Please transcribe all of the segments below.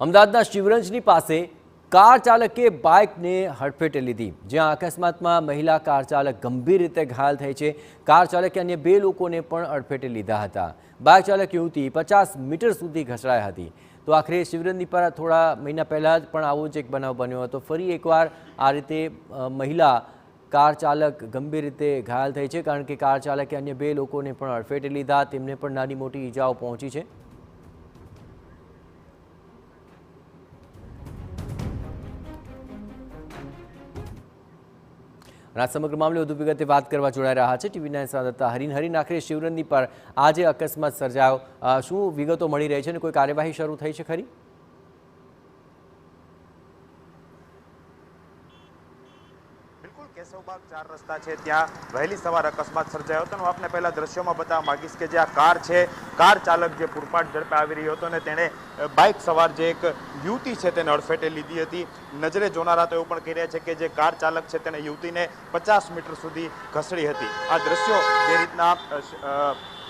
અમદાવાદના શિવરંજની પાસે કાર ચાલકે બાઇકને હડફેટે લીધી, જ્યાં અકસ્માતમાં મહિલા કાર ચાલક ગંભીર રીતે ઘાયલ થઈ છે। કાર ચાલકે અન્ય 2 લોકોને પણ અડફેટે લીધા હતા। બાઇક ચાલક યુવતી 50 મીટર સુધી ઘસડાઈ હતી। તો આખરે શિવરંજની પર થોડા મહિના પહેલાં જ પણ આવો જ એક બનાવ બન્યો હતો। ફરી એકવાર આ રીતે મહિલા કાર ચાલક ગંભીર રીતે ઘાયલ થઈ છે, કારણ કે કાર ચાલકે અન્ય 2 લોકોને પણ અડફેટે લીધા। તેમને પણ નાની મોટી ઈજાઓ પહોંચી છે। આ સમગ્ર મામલે વધુ વિગતે વાત કરવા જોડાઈ રહ્યા છે ટીવી 9 સંવાદદાતા હરીન। આખરે શિવરંજની પર આજે અકસ્માત સર્જાયો, શું વિગતો મળી રહી છે અને કોઈ કાર્યવાહી શરૂ થઈ છે ખરી? કેશવબાગ 4 રસ્તા છે ત્યાં વહેલી સવાર અકસ્માત સર્જાયો હતો। હું આપને પહેલા દ્રશ્યોમાં બતાવવા માંગીશ કે જે આ કાર છે, કાર ચાલક જે પૂરપાટ ઝડપે આવી રહ્યો હતો અને તેણે બાઇક સવાર જે એક યુવતી છે તેને અડફેટે લીધી હતી। નજરે જોનારા તો એવું પણ કહી રહ્યા છે કે જે કાર ચાલક છે તેને યુવતીને 50 મીટર સુધી ઘસડી હતી। આ દ્રશ્યો જે રીતના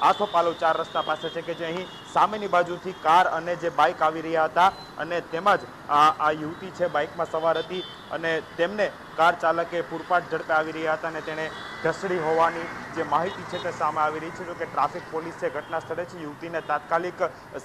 આથોપાલો 4 રસ્તા પાસે છે કે જે અહીં સામેની બાજુથી કાર અને જે બાઇક આવી રહ્યા હતા અને તેમજ આ યુવતી છે બાઇકમાં સવાર હતી અને તેમને કાર ચાલકે પૂરપાટ ઝડપે આવી રહ્યા હતા અને તેણે ઘસડી હોવાની જે માહિતી છે તે સામે આવી રહી છે। જો કે ટ્રાફિક પોલીસ છે ઘટના સ્થળે છે, યુવતીને તાત્કાલિક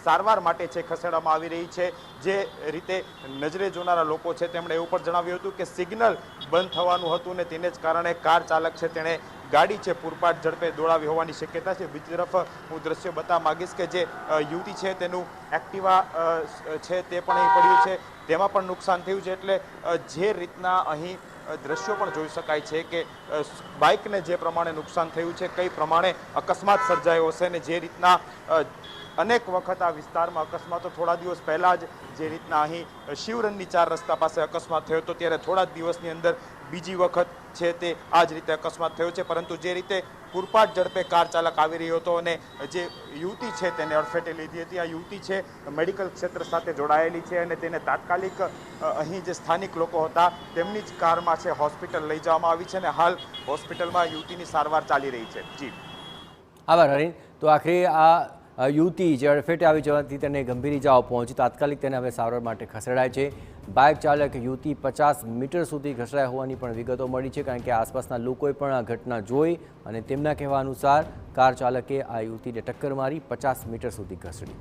સારવાર માટે છે ખસેડવામાં આવી રહી છે। જે રીતે નજરે જોનારા લોકો છે તેમણે એવું પણ જણાવ્યું હતું કે સિગ્નલ બંધ થવાનું હતું ને તેને જ કારણે કાર ચાલક છે તેણે ગાડી છે પૂરપાટ ઝડપે દોડાવી હોવાની શક્યતા છે। બીજી તરફ હું દ્રશ્ય બતાવવા માંગીશ કે જે યુવતી છે તેનું એક્ટિવા છે તે પણ અહીં પડ્યું છે, તેમાં પણ નુકસાન થયું છે। એટલે જે રીતના અહીં દ્રશ્યો પણ જોઈ શકાય છે કે બાઇકને જે પ્રમાણે નુકસાન થયું છે, કઈ પ્રમાણે અકસ્માત સર્જાયો હશે અને જે રીતના અનેક વખત આ વિસ્તારમાં અકસ્માતો થોડા દિવસ પહેલાં જ જે રીતના અહીં શિવરંજની 4 રસ્તા પાસે અકસ્માત થયો હતો ત્યારે થોડા જ દિવસની અંદર બીજી વખત છે તે આ જ રીતે અકસ્માત થયો છે। પરંતુ જે રીતે પૂરપાટ ઝડપે કાર ચાલક આવી રહ્યો હતો અને જે યુવતી છે તેને અડફેટે લીધી હતી, આ યુવતી છે મેડિકલ ક્ષેત્ર સાથે જોડાયેલી છે અને તેને તાત્કાલિક અહીં જે સ્થાનિક લોકો હતા તેમની જ કારમાં છે હોસ્પિટલ લઈ જવામાં આવી છે અને હાલ હોસ્પિટલમાં યુવતીની સારવાર ચાલી રહી છે। જી આભાર હરીન। તો આખરે આ યુવતી જે અડફેટે આવી જવાથી તેને ગંભીર ઇજાઓ પહોંચી, તાત્કાલિક તેને હવે સારવાર માટે ખસેડાય છે। બાઇક ચાલક યુવતી 50 મીટર સુધી ઘસડાઈ હોવાની પણ વિગતો મળી છે, કારણ કે આસપાસના લોકોએ પણ આ ઘટના જોઈ અને તેમના કહેવા અનુસાર કાર ચાલકે આ યુવતીને ટક્કર મારી 50 મીટર સુધી ઘસડી।